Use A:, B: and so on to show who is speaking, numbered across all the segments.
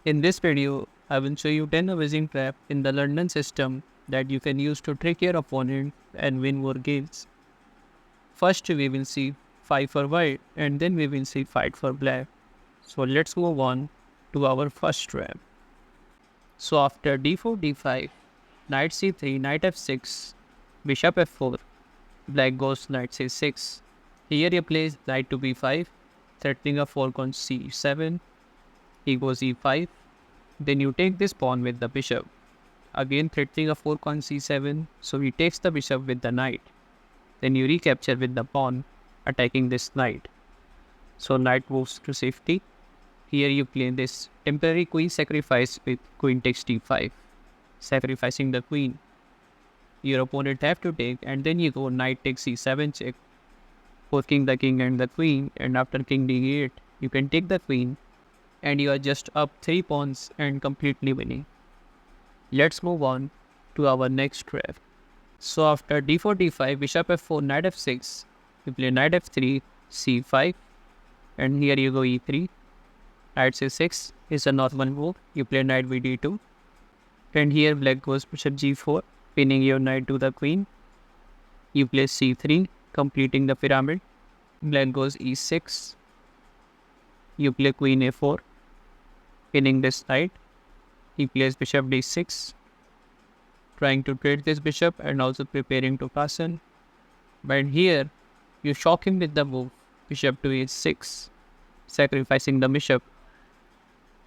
A: In this video, I will show you 10 amazing traps in the London system that you can use to trick your opponent and win more games. First we will see 5 for white and then we will see fight for black. So let's move on to our first trap. So after d4, d5, knight c3, knight f6, bishop f4, black goes knight c6. Here he plays knight to b5, threatening a fork on c7. He goes e5. Then you take this pawn with the bishop. Again threatening a fork on c7, so he takes the bishop with the knight. Then you recapture with the pawn, attacking this knight. So knight moves to safety. Here you play this temporary queen sacrifice with queen takes d5, sacrificing the queen. Your opponent have to take, and then you go knight takes c7 check, forking the king and the queen, and after king d8, you can take the queen, and you are just up 3 pawns and completely winning. Let's move on to our next trap. So after d4, d5, bishop f4, knight f6, you play knight f3, c5, and here you go e3. Knight c6 is a normal move. You play knight vd2, and here black goes bishop g4, pinning your knight to the queen. You play c3, completing the pyramid. Black goes e6. You play queen a4, pinning this knight. He plays bishop d6, trying to trade this bishop and also preparing to castle. But here, you shock him with the move bishop to a6, sacrificing the bishop.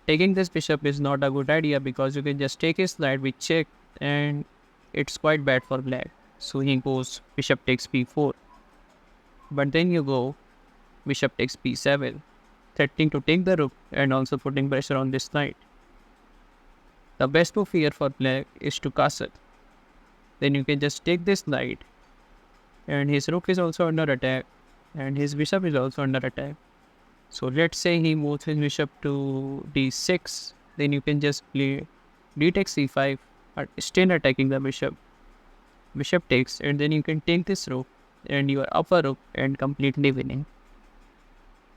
A: Taking this bishop is not a good idea because you can just take his knight with check and it's quite bad for black. So he goes bishop takes b4. But then you go bishop takes b7, threatening to take the rook and also putting pressure on this knight. The best move here for black is to castle. Then you can just take this knight, and his rook is also under attack, and his bishop is also under attack. So let's say he moves his bishop to d6, then you can just play d takes c5, still attacking the bishop. Bishop takes, and then you can take this rook, and you are up a rook and completely winning.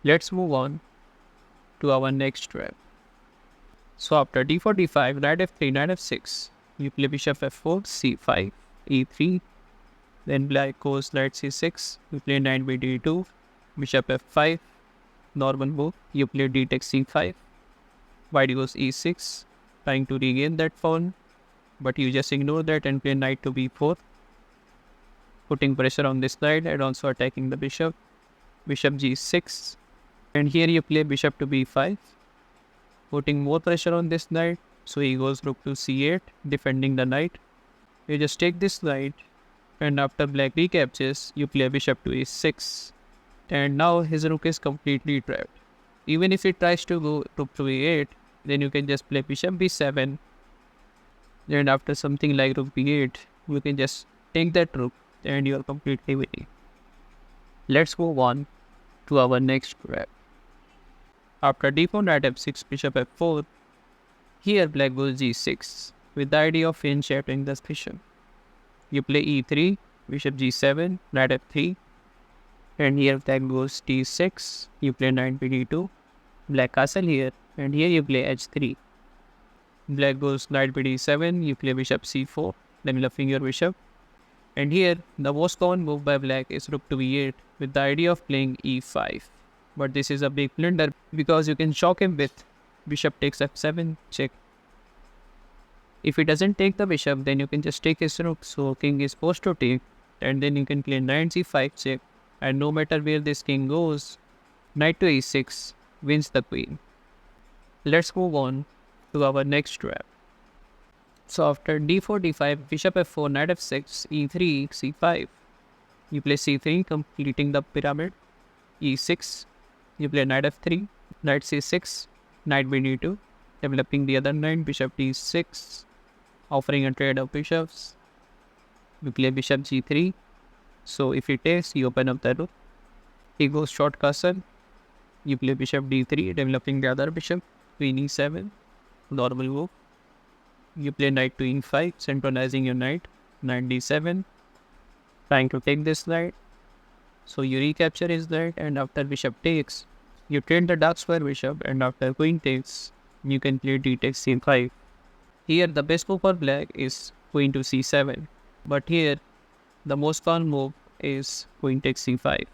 A: Let's move on to our next trap. So after d4, d5, knight f3, knight f6, you play bishop f4, c5, e3. Then black goes knight c6, you play knight bd2, bishop f5, normal move, you play d takes c5. White goes e6, trying to regain that pawn, but you just ignore that and play knight to b4, putting pressure on this knight and also attacking the bishop. Bishop g6, and here you play bishop to b5, putting more pressure on this knight, so he goes rook to c8, defending the knight. You just take this knight, and after black recaptures, you play bishop to a6, and now his rook is completely trapped. Even if he tries to go rook to a8, then you can just play bishop b7, and after something like rook b8, you can just take that rook, and you are completely winning. Let's move on to our next trap. After d4, knight f6, bishop f4, here black goes g6, with the idea of shattering this bishop. You play e3, bishop g7, knight f3, and here black goes d6, you play knight bd2, black castle here, and here you play h3. Black goes knight bd7, you play bishop c4, then bluffing your bishop. And here, the most common move by black is rook to e8, with the idea of playing e5. But this is a big blunder because you can shock him with bishop takes f7 check. If he doesn't take the bishop, then you can just take his rook, so king is forced to take, and then you can play knight c5 check, and no matter where this king goes, knight to e6 wins the queen. Let's move on to our next trap. So after d4, d5, bishop f4, knight f6, e3, c5, you play c3, completing the pyramid. e6, you play knight f3, knight c6, knight bd2, developing the other knight, bishop d6, offering a trade of bishops. We play bishop g3, so if he takes, you open up the rook. He goes short castle, you play bishop d3, developing the other bishop, queen e7, normal move. You play knight to e5, synchronizing your knight, knight d7, trying to take this knight. So you recapture his knight, and after bishop takes, you trade the dark square bishop, and after queen takes, you can play d takes c5. Here the best move for black is queen to c7, but here the most common move is queen takes c5.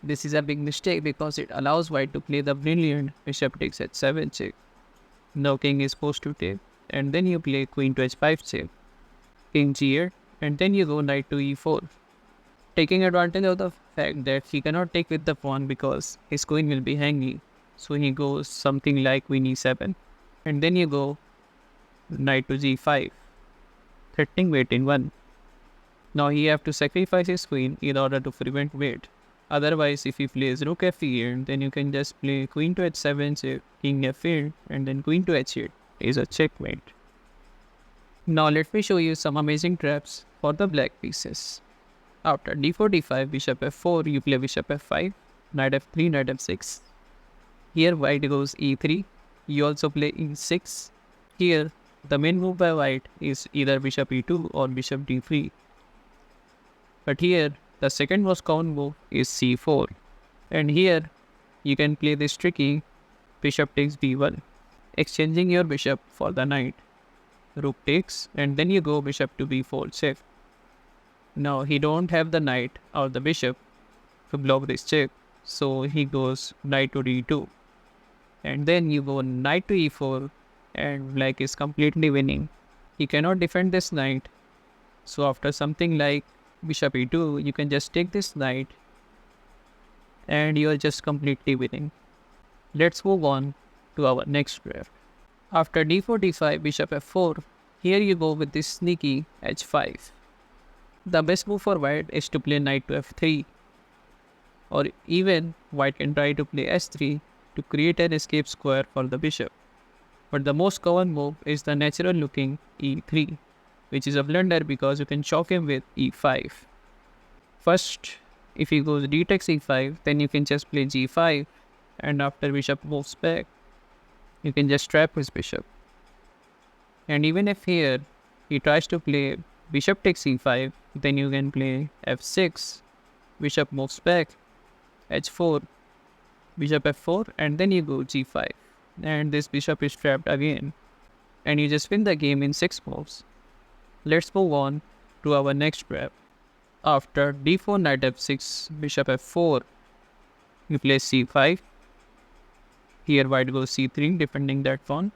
A: This is a big mistake because it allows white to play the brilliant bishop takes h7 check. Now king is forced to take, and then you play queen to h5 check, king g8, and then you go knight to e4. Taking advantage of the fact that he cannot take with the pawn because his queen will be hanging, so he goes something like queen e7, and then you go knight to g5, threatening mate in 1. Now he have to sacrifice his queen in order to prevent mate. Otherwise, if he plays rook f8, then you can just play queen to h7 check, king f8, and then queen to h8 is a checkmate. Now let me show you some amazing traps for the black pieces. After d4, d5, bishop f4, you play bishop f5, knight f3, knight f6. Here white goes e3, you also play e6. Here the main move by white is either bishop e2 or bishop d3. But here the second most common move is c4. And here you can play this tricky bishop takes b1, exchanging your bishop for the knight. Rook takes, and then you go bishop to b4 check. Now he don't have the knight or the bishop to block this check, so he goes knight to d2. And then you go knight to e4, and black is completely winning. He cannot defend this knight, so after something like bishop e2, you can just take this knight and you are just completely winning. Let's move on to our next draft. After d4, d5, bishop f4, here you go with this sneaky h5. The best move for white is to play knight to f3, or even white can try to play s3 to create an escape square for the bishop. But the most common move is the natural looking e3, which is a blunder because you can shock him with e5. First, if he goes d takes e5, then you can just play g5, and after bishop moves back, you can just trap his bishop. And even if here he tries to play bishop takes e5, then you can play f6, bishop moves back, h4, bishop f4, and then you go g5. And this bishop is trapped again. And you just win the game in 6 moves. Let's move on to our trap. After d4, knight f6, bishop f4, you play c5. Here white goes c3, defending that pawn.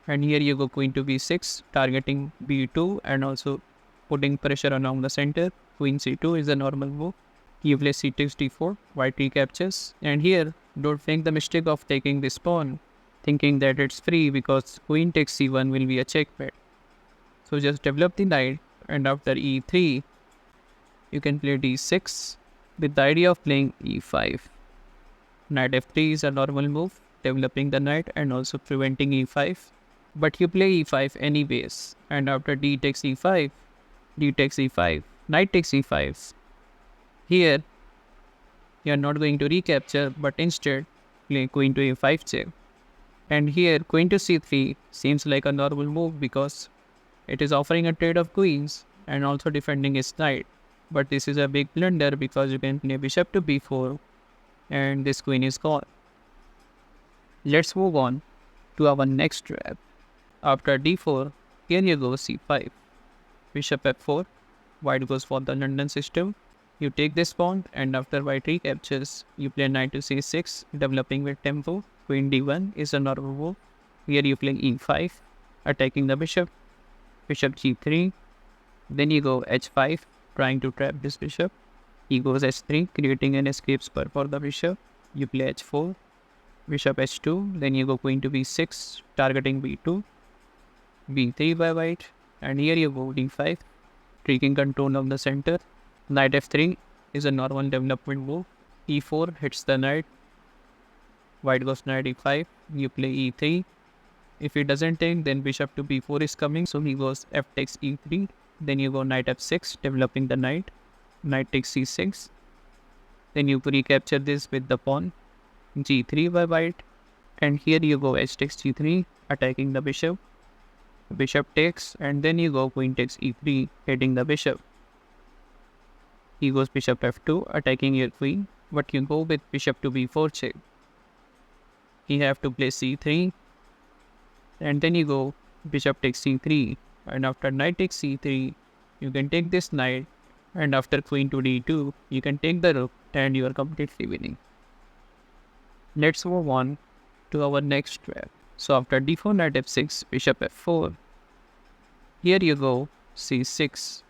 A: And here you go queen to b6, targeting b2 and also putting pressure along the center. Queen c2 is a normal move. You play c takes d4, white recaptures. And here, don't make the mistake of taking this pawn, thinking that it's free because queen takes c1 will be a checkmate. So just develop the knight, and after e3, you can play d6 with the idea of playing e5. Knight f3 is a normal move, developing the knight and also preventing e5. But you play e5 anyways, and after d takes e5, d takes e5, knight takes e5. Here, you are not going to recapture, but instead play queen to a5 check. And here, queen to c3 seems like a normal move because it is offering a trade of queens and also defending its knight. But this is a big blunder because you can play bishop to b4 and this queen is gone. Let's move on to our next trap. After d4, here you go c5. Bishop f4, white goes for the London system. You take this pawn, and after white recaptures, you play knight to c6, developing with tempo. Queen d1 is a normal move. Here you play e5, attacking the bishop. Bishop g3. Then you go h5, trying to trap this bishop. He goes h3, creating an escape square for the bishop. You play h4, bishop h2. Then you go queen to b6, targeting b2. b3 by white. And here you go d5, taking control of the center. Knight f3 is a normal development move. e4 hits the knight. White goes knight e5. You play e3. If he doesn't take, then bishop to b4 is coming. So he goes f takes e3. Then you go knight f6, developing the knight. Knight takes c6. Then you recapture this with the pawn. g3 by white. And here you go h takes g3, attacking the bishop. Bishop takes, and then you go queen takes e3, hitting the bishop. He goes bishop f2, attacking your queen, but you go with bishop to b4 check. He have to play c3, and then you go bishop takes c3, and after knight takes c3, you can take this knight, and after queen to d2, you can take the rook, and you are completely winning. Let's move on to our next trap. So after d4, knight f6, bishop f4, here you go c6,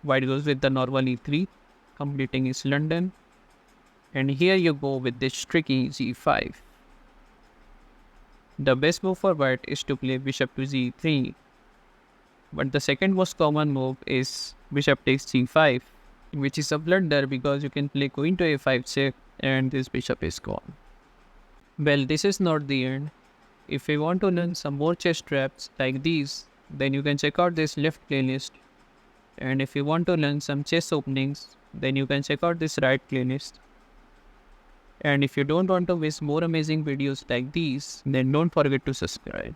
A: white goes with the normal e3, completing his London, and here you go with this tricky g5. The best move for white is to play bishop to g3, but the second most common move is bishop takes c5, which is a blunder because you can play queen to a5 check and this bishop is gone. Well, this is not the end. If you want to learn some more chess traps like these, then you can check out this left playlist. And if you want to learn some chess openings, then you can check out this right playlist. And if you don't want to miss more amazing videos like these, then don't forget to subscribe.